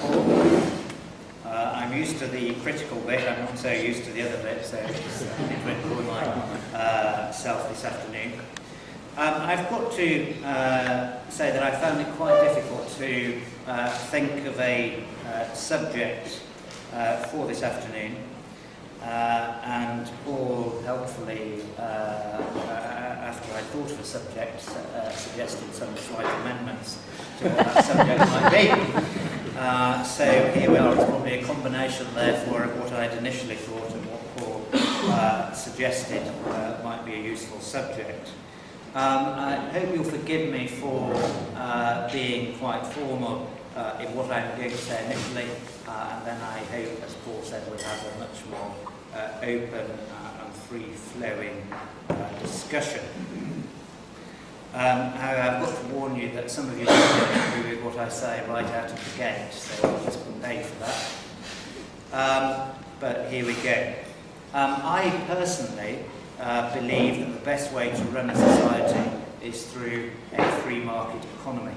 Paul. I'm used to the critical bit, I'm not so used to the other bit, so it's for myself this afternoon. I've got to say that I found it quite difficult to think of a subject for this afternoon, and Paul helpfully, after I thought of a subject, suggested some slight amendments to what that subject might be. So here we are. It's probably a combination, therefore, of what I'd initially thought and what Paul suggested might be a useful subject. I hope you'll forgive me for being quite formal in what I'm going to say initially, and then I hope, as Paul said, we'll have a much more open and free-flowing discussion. I've got to warn you that some of you don't agree with what I say right out of the gate, so I'll just pay for that. But here we go. I personally believe that the best way to run a society is through a free market economy.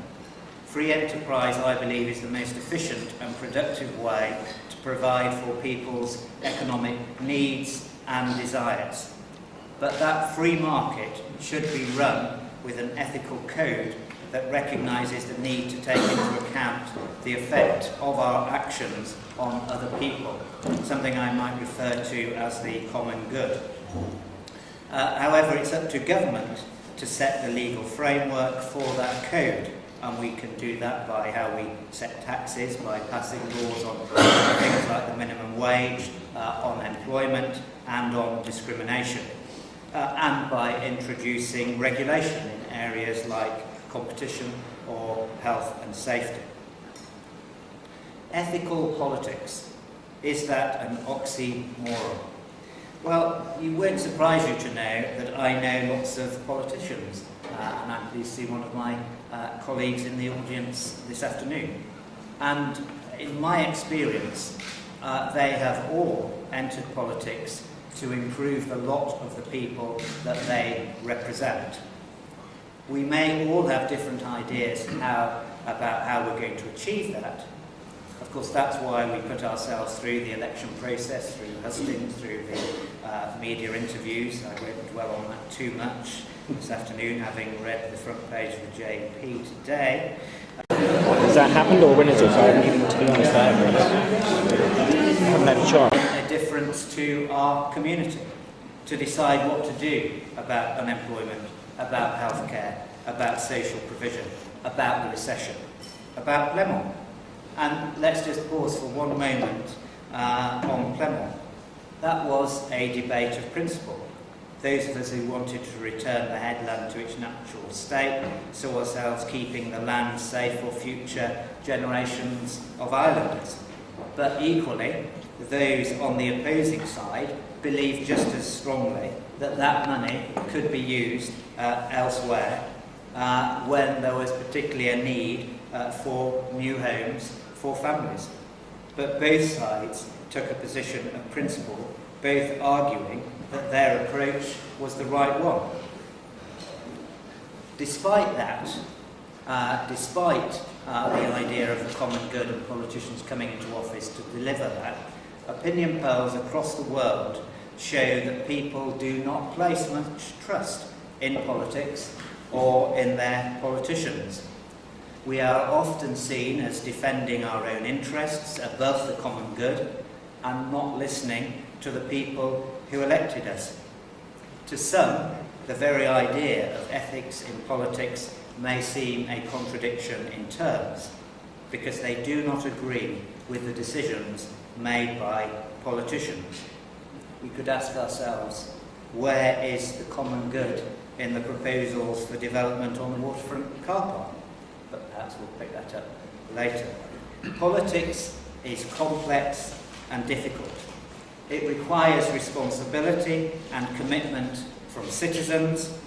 Free enterprise, I believe, is the most efficient and productive way to provide for people's economic needs and desires. But that free market should be run with an ethical code that recognises the need to take into account the effect of our actions on other people, something I might refer to as the common good. However, it's up to government to set the legal framework for that code, and we can do that by how we set taxes, by passing laws on things like the minimum wage, on employment and on discrimination, and by introducing regulation in areas like competition or health and safety. Ethical politics, is that an oxymoron? Well, it won't surprise you to know that I know lots of politicians, and I'm pleased to see one of my colleagues in the audience this afternoon. And in my experience, they have all entered politics to improve the lot of the people that they represent. We may all have different ideas about how we're going to achieve that. Of course, that's why we put ourselves through the election process, through hustings, through the media interviews. I won't dwell on that too much this afternoon, having read the front page of the JP today. Has that happened, or when is it? I haven't even, to be honest, I haven't had a chance. A difference to our community, to decide what to do about unemployment, about healthcare, about social provision, about the recession, about Plemon. And let's just pause for one moment on Plemon. That was a debate of principle. Those of us who wanted to return the headland to its natural state saw ourselves keeping the land safe for future generations of islanders. But equally, those on the opposing side believed just as strongly that that money could be used elsewhere when there was particularly a need for new homes for families. But both sides took a position of principle, both arguing that their approach was the right one. Despite that, despite the idea of the common good and politicians coming into office to deliver that, opinion polls across the world show that people do not place much trust in politics or in their politicians. We are often seen as defending our own interests above the common good and not listening to the people who elected us. To some, the very idea of ethics in politics may seem a contradiction in terms, because they do not agree with the decisions made by politicians. We could ask ourselves, where is the common good in the proposals for development on the waterfront car park? But perhaps we'll pick that up later. Politics is complex and difficult. It requires responsibility and commitment from citizens,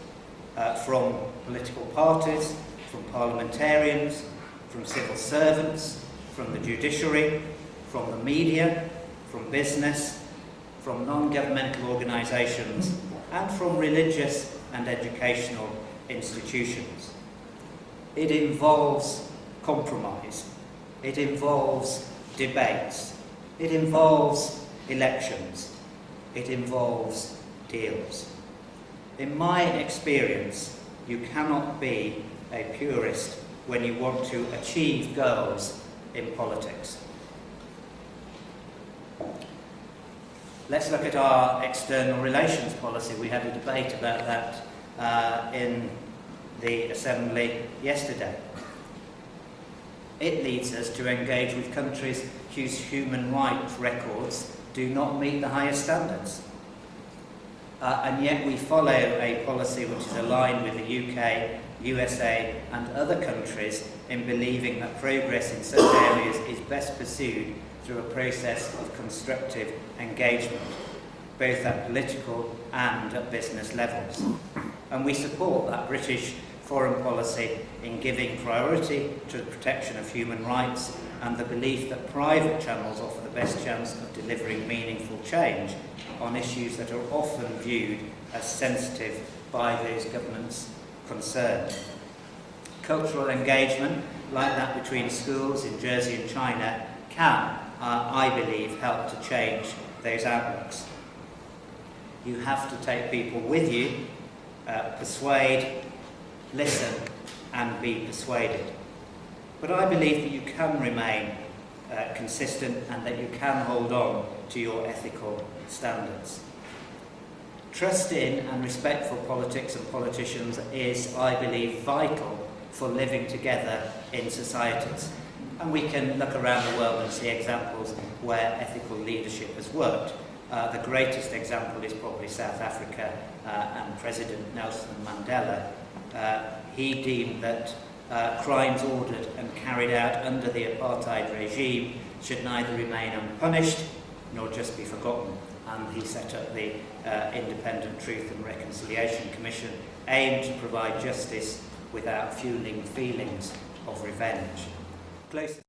from political parties, from parliamentarians, from civil servants, from the judiciary, from the media, from business, from non-governmental organisations, and from religious and educational institutions. It involves compromise. It involves debates. It involves elections. It involves deals. In my experience, you cannot be a purist when you want to achieve goals in politics. Let's look at our external relations policy. We had a debate about that in the Assembly yesterday. It leads us to engage with countries whose human rights records do not meet the highest standards. And yet we follow a policy which is aligned with the UK, USA and other countries in believing that progress in such areas is best pursued through a process of constructive engagement, both at political and at business levels. And we support that British foreign policy in giving priority to the protection of human rights and the belief that private channels offer the best chance of delivering meaningful change on issues that are often viewed as sensitive by those governments concerned. Cultural engagement, like that between schools in Jersey and China, can, I believe, help to change those outlooks. You have to take people with you, persuade, listen and be persuaded. But I believe that you can remain consistent and that you can hold on to your ethical standards. Trust in and respect for politics and politicians is, I believe, vital for living together in societies. And we can look around the world and see examples where ethical leadership has worked. The greatest example is probably South Africa and President Nelson Mandela. He deemed that crimes ordered and carried out under the apartheid regime should neither remain unpunished nor just be forgotten. And he set up the Independent Truth and Reconciliation Commission, aimed to provide justice without fueling feelings of revenge. Close